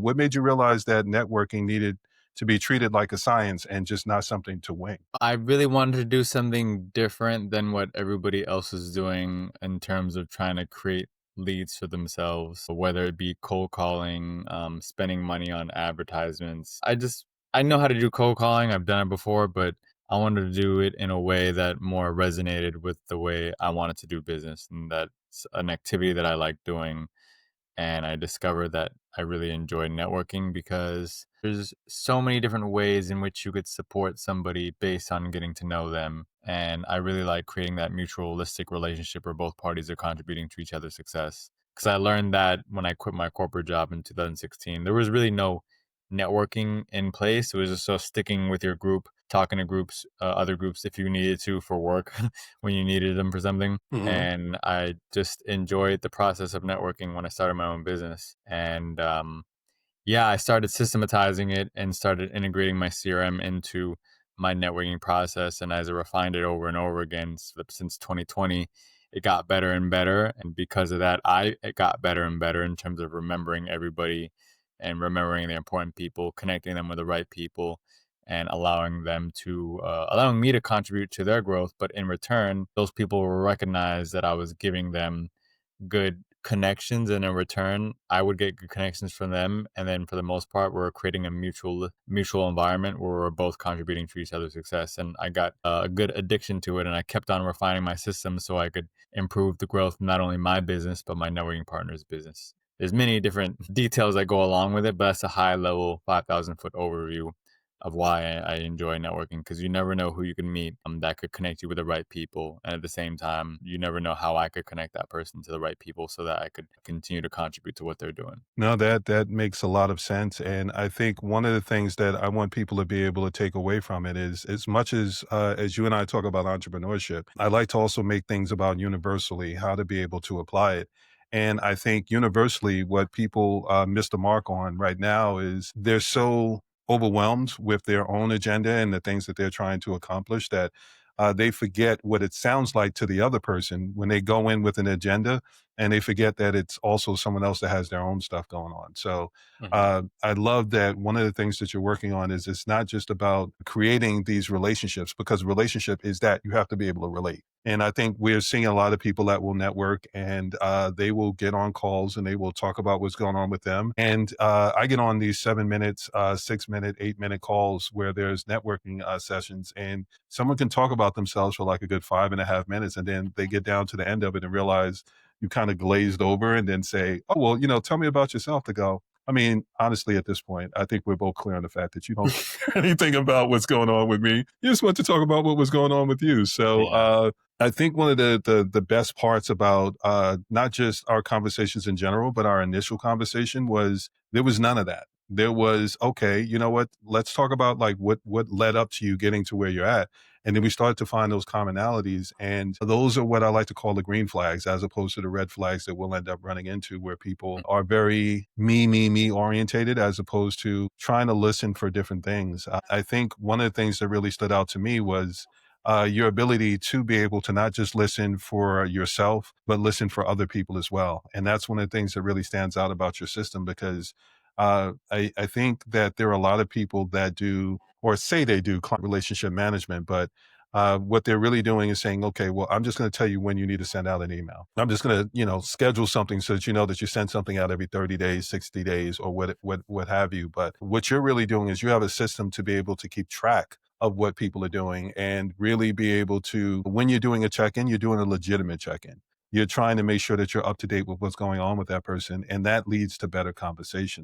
What made you realize that networking needed to be treated like a science and just not something to wing? I really wanted to do something different than what everybody else is doing in terms of trying to create leads for themselves, whether it be cold calling, spending money on advertisements. I know how to do cold calling. I've done it before, but I wanted to do it in a way that more resonated with the way I wanted to do business, and that's an activity that I like doing. And I discovered that I really enjoy networking because there's so many different ways in which you could support somebody based on getting to know them. And I really like creating that mutualistic relationship where both parties are contributing to each other's success. Because I learned that when I quit my corporate job in 2016, there was really no networking in place. It was just so sticking with your group, talking to groups, other groups if you needed to for work when you needed them for something. Hmm. And I just enjoyed the process of networking when I started my own business. And yeah, I started systematizing it and started integrating my CRM into my networking process. And as I refined it over and over again since 2020, it got better and better. And because of that, it got better and better in terms of remembering everybody and remembering the important people, connecting them with the right people, and allowing me to contribute to their growth. But in return, those people will recognize that I was giving them good connections, and in return I would get good connections from them. And then for the most part, we're creating a mutual environment where we're both contributing to each other's success. And I got a good addiction to it, and I kept on refining my system so I could improve the growth of not only my business but my networking partner's business. There's many different details that go along with it, but that's a high level 5,000-foot overview of why I enjoy networking, because you never know who you can meet that could connect you with the right people. And at the same time, you never know how I could connect that person to the right people so that I could continue to contribute to what they're doing. No, that makes a lot of sense, and I think one of the things that I want people to be able to take away from it is, as much as you and I talk about entrepreneurship, I like to also make things about universally how to be able to apply it. And I think universally, what people miss the mark on right now is they're so overwhelmed with their own agenda and the things that they're trying to accomplish that they forget what it sounds like to the other person when they go in with an agenda, and they forget that it's also someone else that has their own stuff going on. So Mhm. I love that one of the things that you're working on is it's not just about creating these relationships, because relationship is that you have to be able to relate. And I think we're seeing a lot of people that will network, and they will get on calls and they will talk about what's going on with them. And I get on these 7 minutes, 6 minute, 8 minute calls where there's networking sessions, and someone can talk about themselves for like a good 5.5 minutes. And then they get down to the end of it and realize you kind of glazed over, and then say, "Oh, well, tell me about yourself." To go, I mean, honestly, at this point, I think we're both clear on the fact that you don't care anything about what's going on with me. You just want to talk about what was going on with you. So, Yeah. I think one of the best parts about not just our conversations in general, but our initial conversation was there was none of that. There was, okay, you know what? Let's talk about like what led up to you getting to where you're at. And then we started to find those commonalities. And those are what I like to call the green flags, as opposed to the red flags that we'll end up running into, where people are very me orientated, as opposed to trying to listen for different things. I think one of the things that really stood out to me was your ability to be able to not just listen for yourself, but listen for other people as well. And that's one of the things that really stands out about your system, because I think that there are a lot of people that do, or say they do, client relationship management, but what they're really doing is saying, okay, well, I'm just going to tell you when you need to send out an email. I'm just going to, schedule something so that you know that you send something out every 30 days, 60 days, or what have you. But what you're really doing is you have a system to be able to keep track of what people are doing, and really be able to, when you're doing a check-in, you're doing a legitimate check-in. You're trying to make sure that you're up to date with what's going on with that person, and that leads to better conversations.